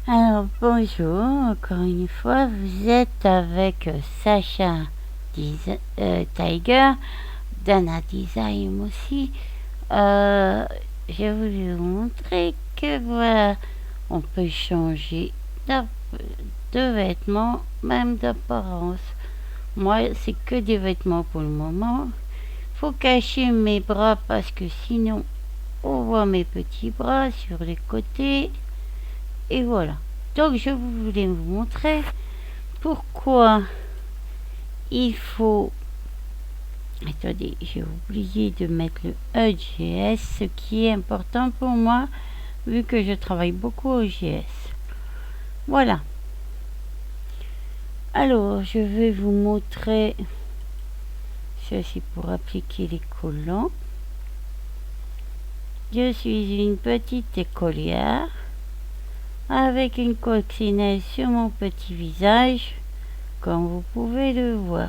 Alors bonjour, encore une fois, vous êtes avec Sacha Tiger, Dana Design aussi. J'ai voulu vous montrer que voilà, on peut changer de vêtements, même d'apparence. Moi, c'est que des vêtements pour le moment. Faut cacher mes bras parce que sinon, on voit mes petits bras sur les côtés. Et voilà. Donc je voulais vous montrer pourquoi il faut... Attendez, j'ai oublié de mettre le EGS, ce qui est important pour moi, vu que je travaille beaucoup au GS. Voilà. Alors, je vais vous montrer ceci pour appliquer les collants. Je suis une petite écolière avec une coccinelle sur mon petit visage, comme vous pouvez le voir.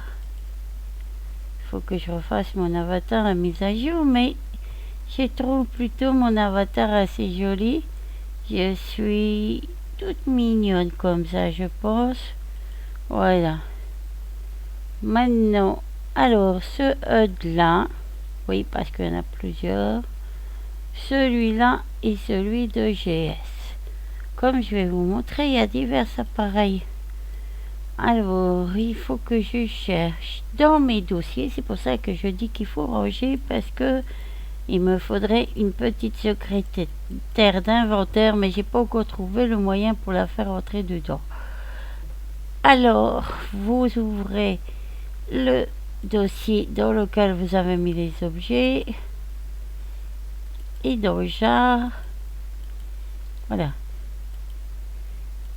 Il faut que je refasse mon avatar à mise à jour, mais je trouve plutôt mon avatar assez joli. Je suis toute mignonne comme ça, je pense. Voilà. Maintenant, alors ce HUD-là, oui, parce qu'il y en a plusieurs, celui-là et celui de GS. Comme je vais vous montrer, il y a divers appareils. Alors, il faut que je cherche dans mes dossiers. C'est pour ça que je dis qu'il faut ranger, parce que il me faudrait une petite secrétaire d'inventaire, mais j'ai pas encore trouvé le moyen pour la faire entrer dedans. Alors, vous ouvrez le dossier dans lequel vous avez mis les objets et dans le jar. Voilà.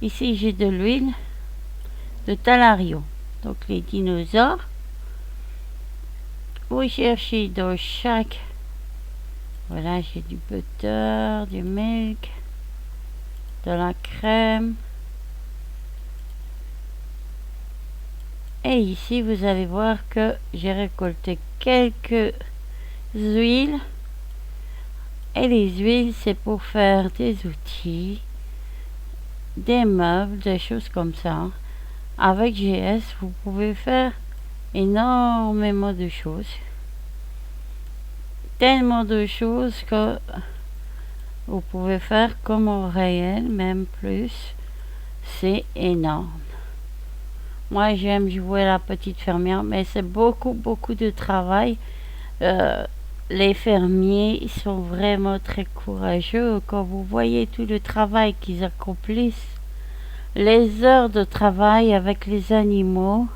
Ici, j'ai de l'huile de Talario, donc les dinosaures. Vous cherchez dans chaque... Voilà, j'ai du butter, du milk, de la crème. Et ici, vous allez voir que j'ai récolté quelques huiles. Et les huiles, c'est pour faire des outils, des meubles, des choses comme ça. Avec GS, vous pouvez faire énormément de choses. Tellement de choses que vous pouvez faire comme en réel, même plus. C'est énorme. Moi, j'aime jouer la petite fermière, mais c'est beaucoup de travail. Les fermiers sont vraiment très courageux. Quand vous voyez tout le travail qu'ils accomplissent, les heures de travail avec les animaux,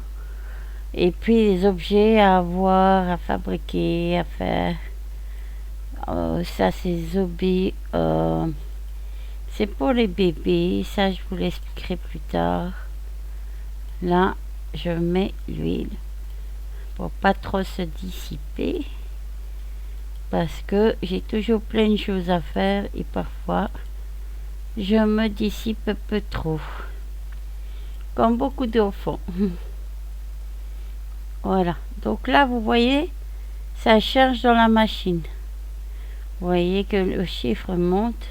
et puis les objets à avoir, à fabriquer, à faire. Ça, c'est Zobi. C'est pour les bébés. Ça, je vous l'expliquerai plus tard. Là, je mets l'huile pour pas trop se dissiper, parce que j'ai toujours plein de choses à faire et parfois je me dissipe un peu trop, comme beaucoup d'enfants. Voilà, donc là vous voyez, ça charge dans la machine. Vous voyez que le chiffre monte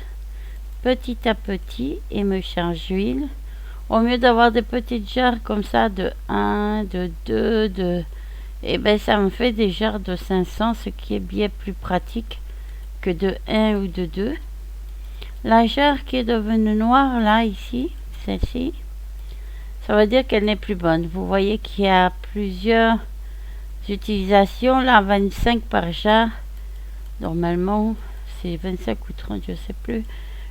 petit à petit et me charge l'huile. Au mieux d'avoir des petites jarres comme ça de 1, de 2, et ben ça me fait des jarres de 500, ce qui est bien plus pratique que de 1 ou de 2. La jarre qui est devenue noire là, ici, celle-ci, ça veut dire qu'elle n'est plus bonne. Vous voyez qu'il y a plusieurs utilisations. Là, 25 par jarre. Normalement, c'est 25 ou 30, je ne sais plus.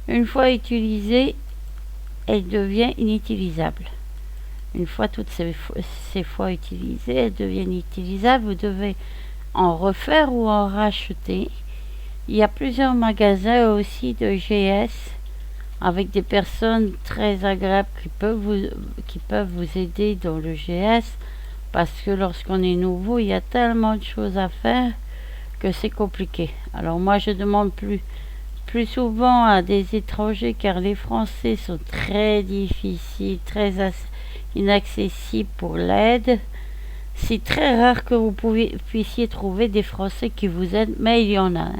Une fois utilisée, elle devient inutilisable. Une fois toutes ces fois utilisées, elle devient inutilisable. Vous devez en refaire ou en racheter. Il y a plusieurs magasins aussi de GS avec des personnes très agréables qui peuvent vous aider dans le GS, parce que lorsqu'on est nouveau, il y a tellement de choses à faire que c'est compliqué. Alors moi, je demande plus souvent à des étrangers, car les Français sont très difficiles, très inaccessibles pour l'aide. C'est très rare que vous puissiez trouver des Français qui vous aident, mais il y en a.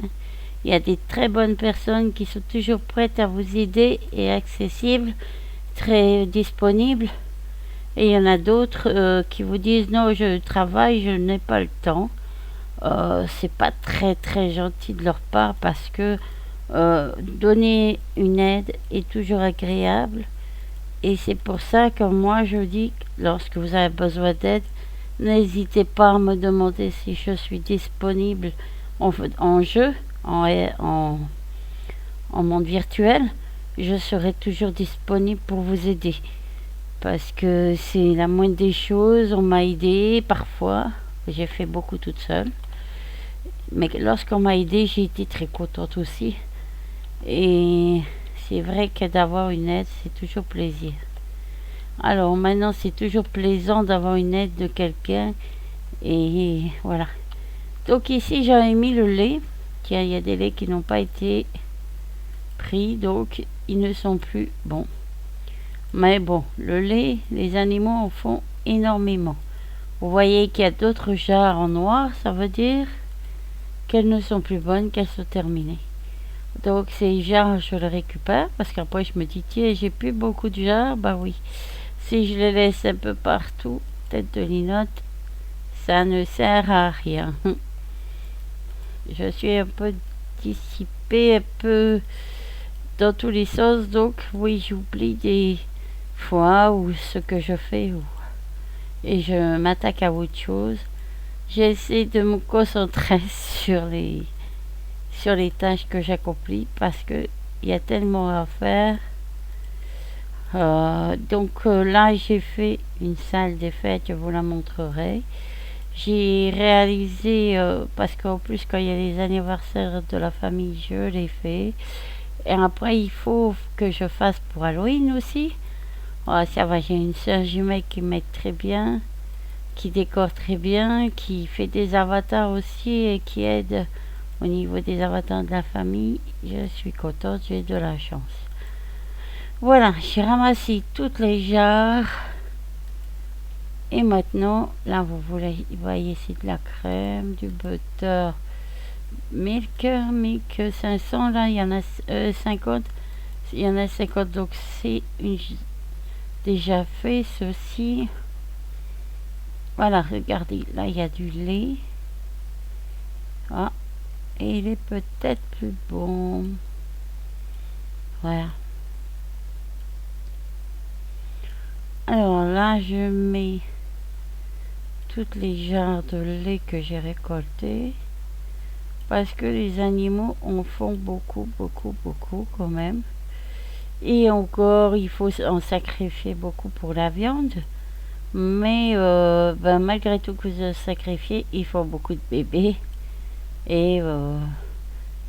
Il y a des très bonnes personnes qui sont toujours prêtes à vous aider et accessibles. très disponibles. Et il y en a d'autres qui vous disent non, je travaille, je n'ai pas le temps. C'est pas très très gentil de leur part parce que donner une aide est toujours agréable. Et c'est pour ça que moi je dis que lorsque vous avez besoin d'aide, n'hésitez pas à me demander si je suis disponible en jeu, en monde virtuel. Je serai toujours disponible pour vous aider. Parce que c'est la moindre des choses, on m'a aidé parfois, j'ai fait beaucoup toute seule. Mais lorsqu'on m'a aidé, j'ai été très contente aussi. Et c'est vrai que d'avoir une aide, c'est toujours plaisir. Alors maintenant, c'est toujours plaisant d'avoir une aide de quelqu'un. Et voilà. Donc ici, j'avais mis le lait. Tiens, il y a des laits qui n'ont pas été pris, donc ils ne sont plus bons. Mais bon, le lait, les animaux en font énormément. Vous voyez qu'il y a d'autres jarres en noir, ça veut dire qu'elles ne sont plus bonnes, qu'elles sont terminées. Donc ces jarres, je les récupère parce qu'après je me dis, tiens, j'ai plus beaucoup de jarres, bah oui. Si je les laisse un peu partout, tête de linotte, ça ne sert à rien. Je suis un peu dissipée, un peu dans tous les sens, donc oui, j'oublie des fois ou ce que je fais et je m'attaque à autre chose. J'essaie de me concentrer sur les tâches que j'accomplis parce que il y a tellement à faire. Donc là j'ai fait une salle des fêtes, je vous la montrerai. J'ai réalisé parce qu'en plus quand il y a les anniversaires de la famille je les fais. Et après il faut que je fasse pour Halloween aussi. Oh, ça va, j'ai une sœur jumelle qui m'aide très bien, qui décore très bien, qui fait des avatars aussi et qui aide au niveau des avatars de la famille. Je suis contente, j'ai de la chance. Voilà, j'ai ramassé toutes les jarres. Et maintenant, là vous voyez c'est de la crème, du butter, milk 500, là il y en a 50. Il y en a 50, donc c'est déjà fait ceci. Voilà, regardez, là il y a du lait. Ah, et il est peut-être plus bon. Voilà. Alors là, je mets toutes les jarres de lait que j'ai récoltées. Parce que les animaux en font beaucoup quand même. Et encore, il faut en sacrifier beaucoup pour la viande. Mais malgré tout que vous sacrifiez, il faut beaucoup de bébés. Et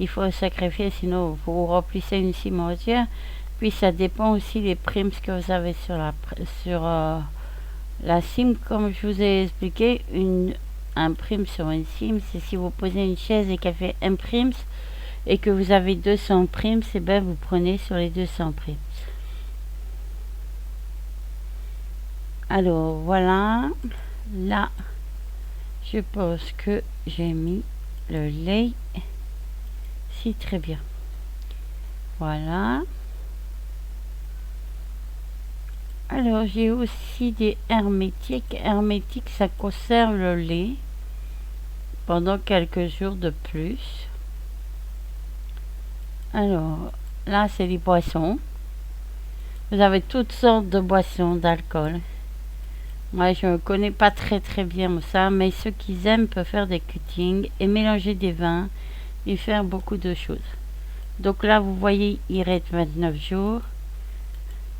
il faut sacrifier, sinon vous remplissez une cimetière. Puis ça dépend aussi des primes que vous avez sur la cime. Comme je vous ai expliqué, un prime sur une cime, c'est si vous posez une chaise et qu'elle fait un prime et que vous avez 200 primes, c'est bien vous prenez sur les 200 primes. Alors voilà, là je pense que j'ai mis le lait, c'est très bien. Voilà. Alors j'ai aussi des hermétiques. Hermétiques, ça conserve le lait pendant quelques jours de plus. Alors là c'est les boissons. Vous avez toutes sortes de boissons d'alcool. Moi je ne connais pas très bien ça, mais ceux qui aiment peuvent faire des cuttings et mélanger des vins et faire beaucoup de choses. Donc là vous voyez il reste 29 jours.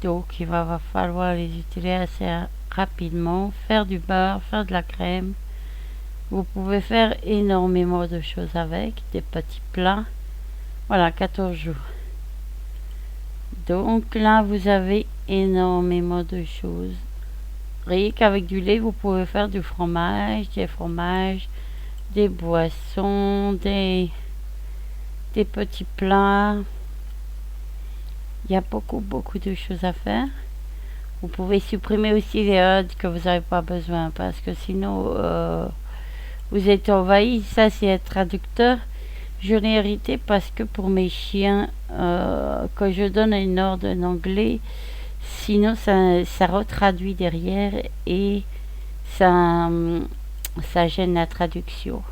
Donc il va falloir les utiliser assez rapidement, faire du beurre, faire de la crème. Vous pouvez faire énormément de choses avec, des petits plats. Voilà, 14 jours. Donc là vous avez énormément de choses. Rien qu'avec du lait vous pouvez faire du fromage, des fromages, des boissons, des petits plats. Il y a beaucoup de choses à faire. Vous pouvez supprimer aussi les odds que vous n'avez pas besoin parce que sinon vous êtes envahi. Ça c'est un traducteur. Je l'ai hérité parce que pour mes chiens, quand je donne un ordre en anglais, sinon ça retraduit derrière et ça gêne la traduction.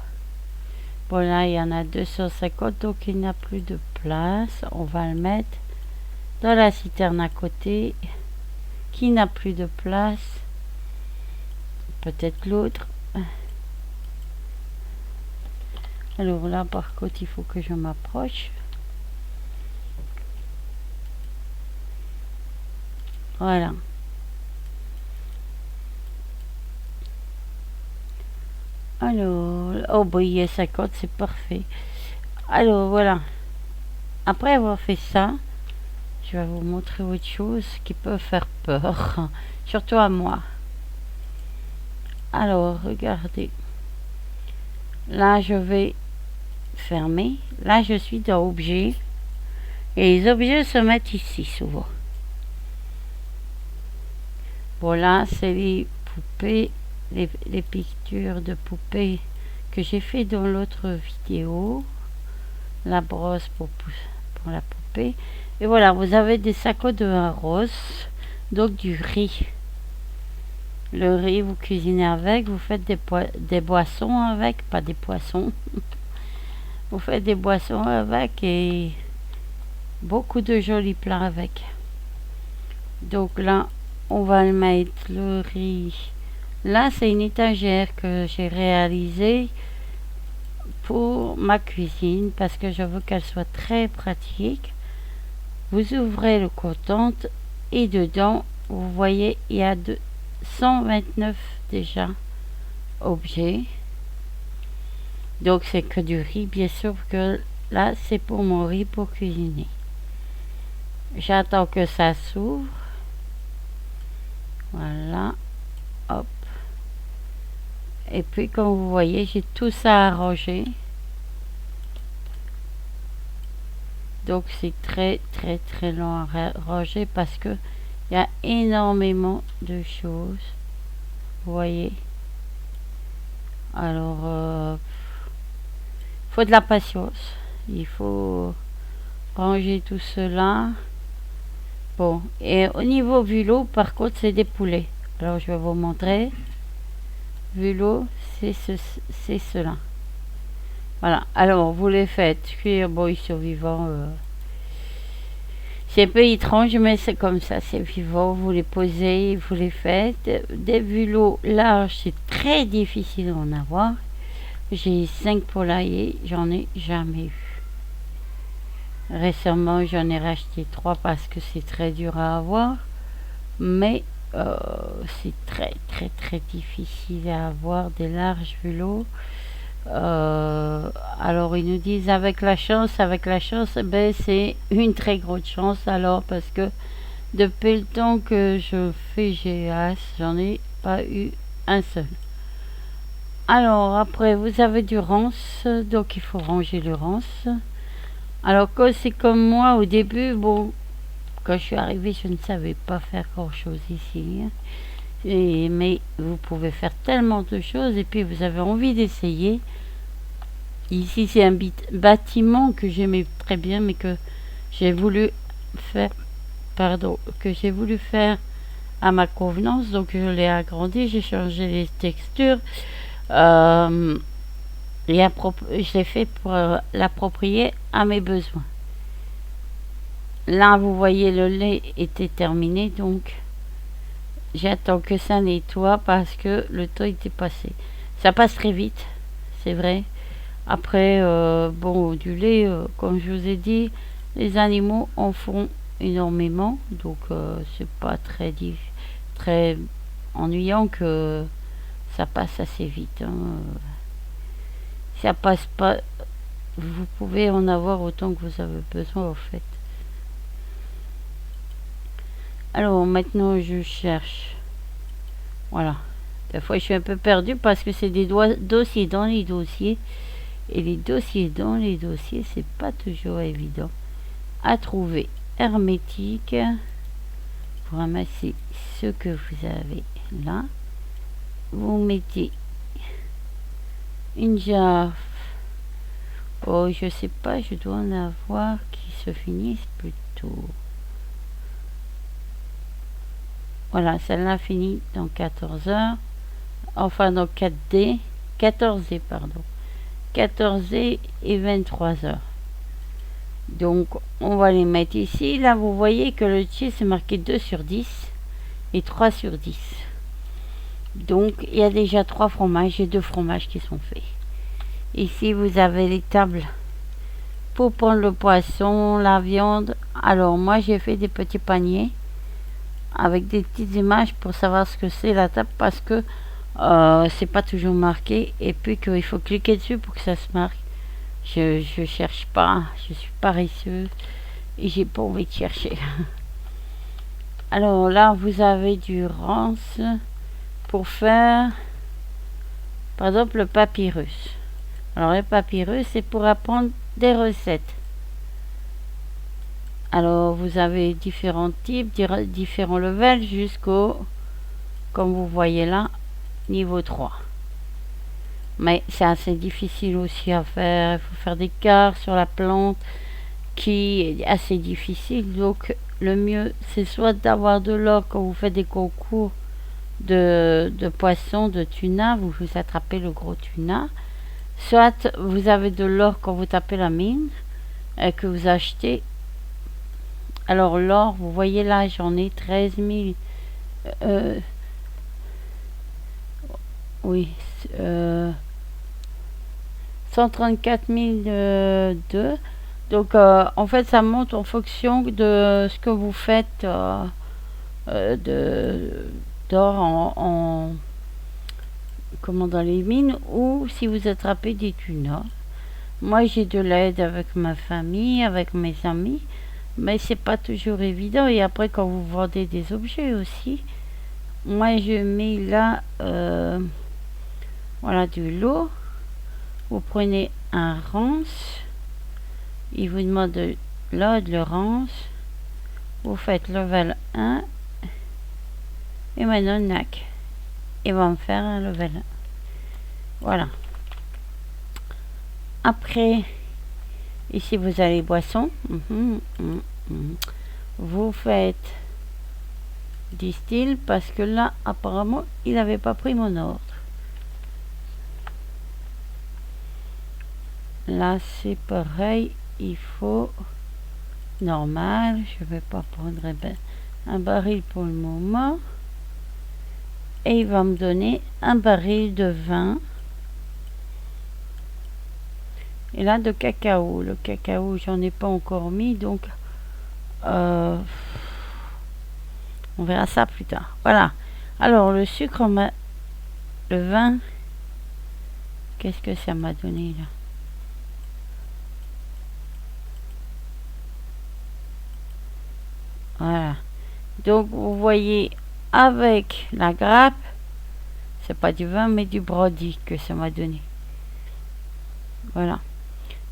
Bon, là il y en a 250, donc il n'a plus de place. On va le mettre dans la citerne à côté qui n'a plus de place. Peut-être l'autre. Alors là par contre il faut que je m'approche. Voilà. Alors, oh bah il y a 50, c'est parfait. Alors voilà. Après avoir fait ça, je vais vous montrer autre chose qui peut faire peur. Surtout à moi. Alors, regardez. Là, je vais fermer. Là, je suis dans Objets. Et les objets se mettent ici, souvent. Voilà, c'est les poupées, les pictures de poupées que j'ai fait dans l'autre vidéo. La brosse pour la poupée. Et voilà, vous avez des sacs de rose, donc du riz. Le riz, vous cuisinez avec, vous faites des boissons avec, pas des poissons. Vous faites des boissons avec et beaucoup de jolis plats avec. Donc là, on va le mettre le riz. Là, c'est une étagère que j'ai réalisée pour ma cuisine parce que je veux qu'elle soit très pratique. Vous ouvrez le contente et dedans, vous voyez, il y a 129 déjà objets. Donc c'est que du riz, bien sûr que là, c'est pour mon riz pour cuisiner. J'attends que ça s'ouvre. Voilà. Hop. Et puis comme vous voyez, j'ai tout ça arrangé. Donc c'est très long à ranger parce que il y a énormément de choses. Vous voyez. Alors faut de la patience. Il faut ranger tout cela. Bon, et au niveau vulot, par contre, c'est des poulets. Alors je vais vous montrer. Vulot, c'est cela. Voilà. Alors vous les faites cuire. Bon, ils sont vivants. C'est un peu étrange, mais c'est comme ça, c'est vivant. Vous les posez, vous les faites. Des vulots larges, c'est très difficile d'en avoir. J'ai 5 poulaillers, j'en ai jamais eu. Récemment, j'en ai racheté 3 parce que c'est très dur à avoir. Mais c'est très difficile à avoir des larges vulots. Alors ils nous disent avec la chance, ben c'est une très grosse chance alors parce que depuis le temps que je fais GAS, j'en ai pas eu un seul. Alors après vous avez du rance, donc il faut ranger le rance. Alors quand c'est comme moi au début, bon, quand je suis arrivée je ne savais pas faire grand chose ici. Mais vous pouvez faire tellement de choses et puis vous avez envie d'essayer. Ici c'est un bâtiment que j'aimais très bien mais que j'ai voulu faire à ma convenance, donc je l'ai agrandi, j'ai changé les textures et je l'ai fait pour l'approprier à mes besoins. Là vous voyez le lait était terminé, donc j'attends que ça nettoie parce que le temps était passé. Ça passe très vite, c'est vrai. Après, bon, du lait, comme je vous ai dit, les animaux en font énormément. Donc, c'est pas très ennuyant que ça passe assez vite. Hein. Ça passe pas. Vous pouvez en avoir autant que vous avez besoin, en fait. Alors maintenant je cherche. Voilà. Des fois je suis un peu perdue parce que c'est des dossiers dans les dossiers. Et les dossiers dans les dossiers, c'est pas toujours évident à trouver. Hermétique. Vous ramassez ce que vous avez là. Vous mettez une jarre. Oh, je sais pas, je dois en avoir qui se finissent plutôt. Voilà, celle-là finit dans 14 heures. Enfin, dans 4D. 14D, pardon. 14D et 23 heures. Donc, on va les mettre ici. Là, vous voyez que le cheese est marqué 2 sur 10 et 3 sur 10. Donc, il y a déjà 3 fromages et 2 fromages qui sont faits. Ici, vous avez les tables pour prendre le poisson, la viande. Alors, moi, j'ai fait des petits paniers avec des petites images pour savoir ce que c'est la table parce que c'est pas toujours marqué et puis qu'il faut cliquer dessus pour que ça se marque. Je cherche pas, je suis paresseuse et j'ai pas envie de chercher. Alors là, vous avez du rance pour faire, par exemple, le papyrus. Alors le papyrus, c'est pour apprendre des recettes. Alors vous avez différents types, différents levels jusqu'au, comme vous voyez là, niveau 3. Mais c'est assez difficile aussi à faire. Il faut faire des quarts sur la plante qui est assez difficile. Donc le mieux, c'est soit d'avoir de l'or quand vous faites des concours de poissons, de tuna, vous attrapez le gros tuna. Soit vous avez de l'or quand vous tapez la mine et que vous achetez. Alors l'or, vous voyez là, j'en ai 13 000. Oui. 134 002. Donc en fait ça monte en fonction de ce que vous faites d'or comment dans les mines ou si vous attrapez des tunas. Moi j'ai de l'aide avec ma famille, avec mes amis, mais c'est pas toujours évident. Et après quand vous vendez des objets aussi, moi je mets là voilà du lot. Vous prenez un rance, il vous demande de le rance, vous faites level 1 et maintenant nac, il va me faire un level 1. Voilà. Après, ici vous avez boisson, vous faites distill parce que là apparemment il n'avait pas pris mon ordre. Là c'est pareil, il faut normal, je vais pas prendre un baril pour le moment et il va me donner un baril de vin et là de cacao. Le cacao j'en ai pas encore mis, donc on verra ça plus tard. Voilà, alors le sucre, le vin, qu'est-ce que ça m'a donné là? Voilà. Donc vous voyez avec la grappe, c'est pas du vin mais du brandy que ça m'a donné. Voilà.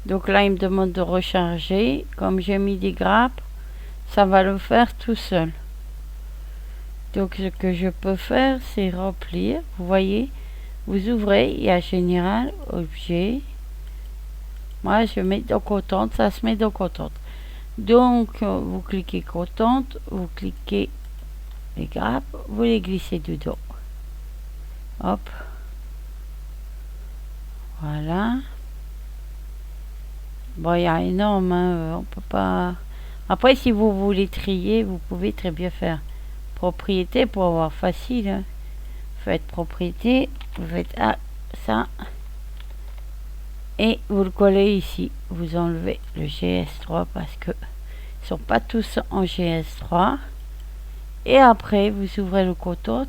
Donc là il me demande de recharger. Comme j'ai mis des grappes, ça va le faire tout seul. Donc ce que je peux faire, c'est remplir. Vous voyez, vous ouvrez, il y a général, objet. Moi je mets dans contente, ça se met dans contente. Donc vous cliquez contente, vous cliquez les grappes, vous les glissez dedans. Hop. Voilà. Bon, il y a énorme, hein, on peut pas. Après, si vous voulez trier, vous pouvez très bien faire propriété pour avoir facile. Hein. Faites propriété, vous faites ça et vous le collez ici. Vous enlevez le GS3 parce que ils sont pas tous en GS3. Et après, vous ouvrez le coton,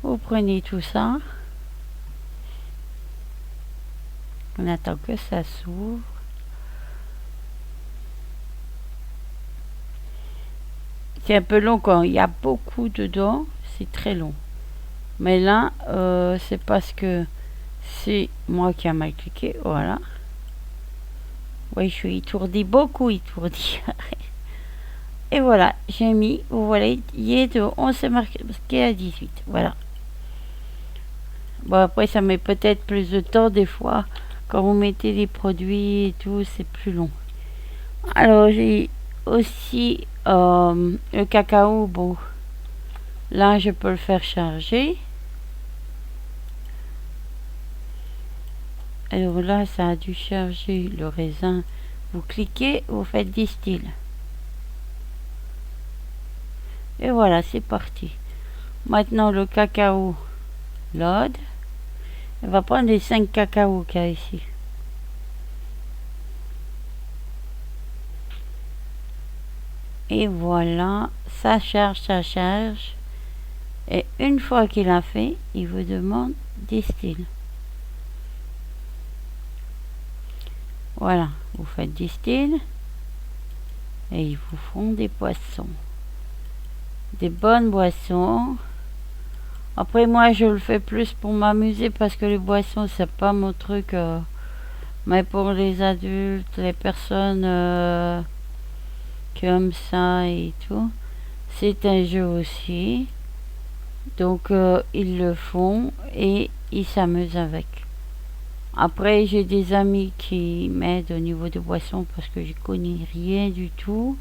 vous prenez tout ça. On attend que ça s'ouvre. C'est un peu long quand il y a beaucoup dedans, c'est très long. Mais là, c'est parce que c'est moi qui a mal cliqué, voilà. Oui, je suis étourdi, beaucoup étourdi. Et voilà, j'ai mis, vous voyez, de 11 c'est marqué à 18, voilà. Bon, après, ça met peut-être plus de temps des fois. Quand vous mettez les produits et tout, c'est plus long. Alors, j'ai aussi le cacao, bon, Là, je peux le faire charger. Alors là, ça a dû charger le raisin. Vous cliquez, vous faites distill. Et voilà, c'est parti. Maintenant, le cacao load. On va prendre les 5 cacaos qu'il y a ici. Et voilà, ça charge, ça charge. Et une fois qu'il a fait, il vous demande distill. Voilà, vous faites distill. Et ils vous font des boissons. Des bonnes boissons. Après, moi, je le fais plus pour m'amuser parce que les boissons, c'est pas mon truc. Mais pour les adultes, les personnes qui aiment ça et tout, c'est un jeu aussi. Donc, ils le font et ils s'amusent avec. Après, j'ai des amis qui m'aident au niveau de boissons parce que je connais rien du tout.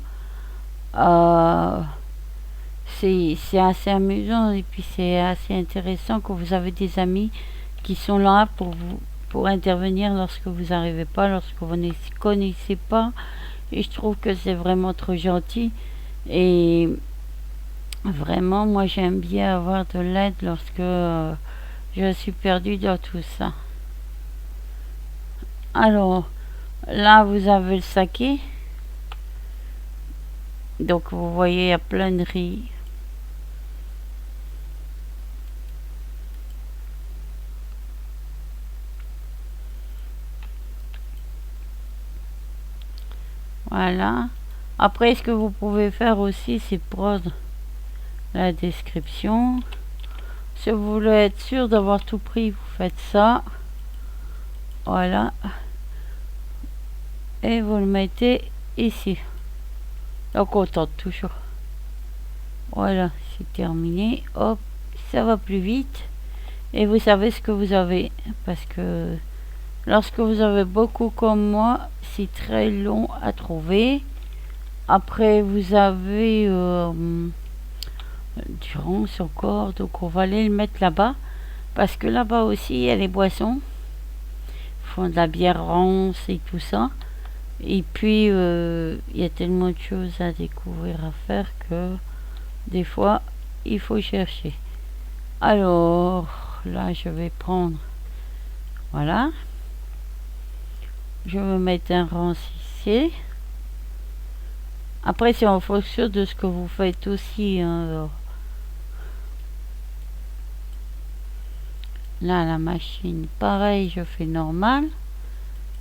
C'est assez amusant et puis c'est assez intéressant que vous avez des amis qui sont là pour intervenir lorsque vous n'arrivez pas, lorsque vous ne connaissez pas. Et je trouve que c'est vraiment trop gentil. Et vraiment, moi j'aime bien avoir de l'aide lorsque je suis perdue dans tout ça. Alors, là vous avez le saké. Donc vous voyez, il y a plein de riz. Voilà. Après, ce que vous pouvez faire aussi, c'est prendre la description. Si vous voulez être sûr d'avoir tout pris, vous faites ça. Voilà. Et vous le mettez ici. Donc on tente toujours. Voilà, c'est terminé. Hop, ça va plus vite. Et vous savez ce que vous avez. Parce que lorsque vous avez beaucoup comme moi, c'est très long à trouver. Après, vous avez du ronce encore. Donc on va aller le mettre là-bas. Parce que là-bas aussi, il y a les boissons. Ils font de la bière ronce et tout ça. Et puis, il y a tellement de choses à découvrir, à faire que des fois, il faut chercher. Alors, là, je vais prendre... Voilà. Je vais mettre un ronce ici. Après, c'est en fonction de ce que vous faites aussi. Hein. Là, la machine, pareil, je fais normal.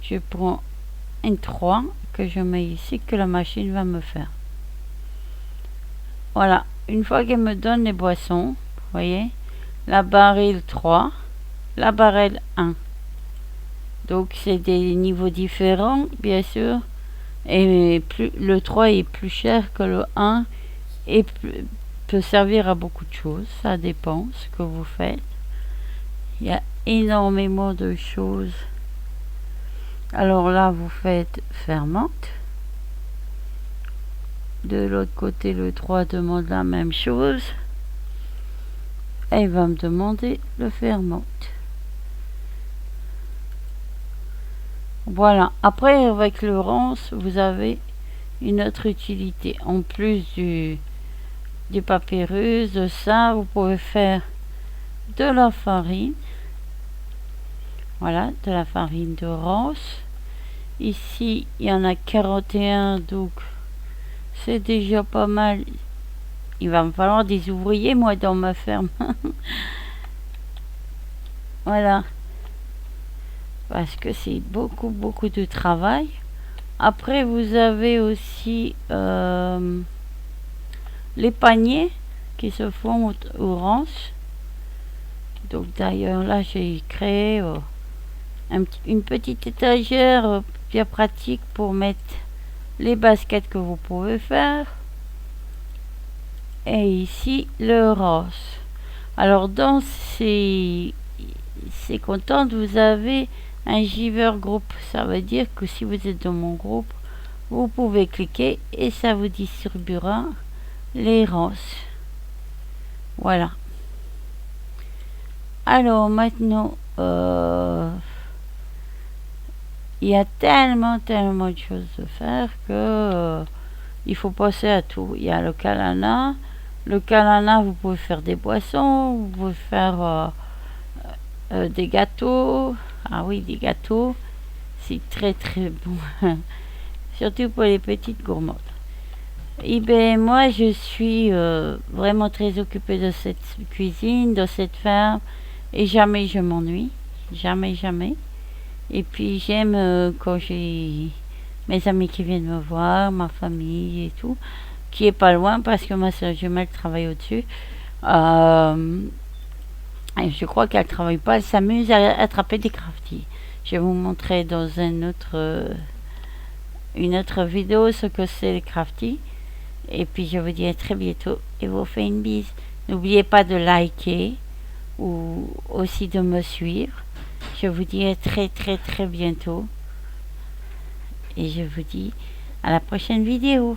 Je prends un 3 que je mets ici, que la machine va me faire. Voilà, une fois qu'elle me donne les boissons, vous voyez, la baril 3, la baril 1. Donc c'est des niveaux différents, bien sûr. Et plus, le 3 est plus cher que le 1 et peut servir à beaucoup de choses. Ça dépend ce que vous faites. Il y a énormément de choses. Alors là, vous faites fermente. De l'autre côté, le 3 demande la même chose. Et il va me demander le fermente. Voilà. Après, avec le ronce, vous avez une autre utilité. En plus du papyrus, de ça, vous pouvez faire de la farine. Voilà, de la farine de ronce. Ici, il y en a 41, donc c'est déjà pas mal. Il va me falloir des ouvriers, moi, dans ma ferme. Voilà. Parce que c'est beaucoup, beaucoup de travail. Après, vous avez aussi les paniers qui se font au ronce. Donc, d'ailleurs, là, j'ai créé une petite étagère bien pratique pour mettre les baskets que vous pouvez faire. Et ici, le ronce. Alors, dans ces contentes, vous avez un giver group. Ça veut dire que si vous êtes dans mon groupe, vous pouvez cliquer et ça vous distribuera les ronces. Voilà. Alors maintenant, il y a tellement de choses à faire que il faut passer à tout. Il y a le kalana. Le kalana, vous pouvez faire des boissons, vous pouvez faire des gâteaux. Ah oui, des gâteaux. C'est très très bon. Surtout pour les petites gourmandes. Et ben moi je suis vraiment très occupée de cette cuisine, de cette ferme. Et jamais je m'ennuie. Jamais, jamais. Et puis j'aime quand j'ai mes amis qui viennent me voir, ma famille et tout, qui est pas loin parce que ma soeur jumelle travaille au-dessus. Et je crois qu'elle travaille pas, elle s'amuse à attraper des crafties. Je vais vous montrer dans une autre vidéo ce que c'est les crafties. Et puis je vous dis à très bientôt et vous fais une bise. N'oubliez pas de liker ou aussi de me suivre. Je vous dis à très très très bientôt. Et je vous dis à la prochaine vidéo.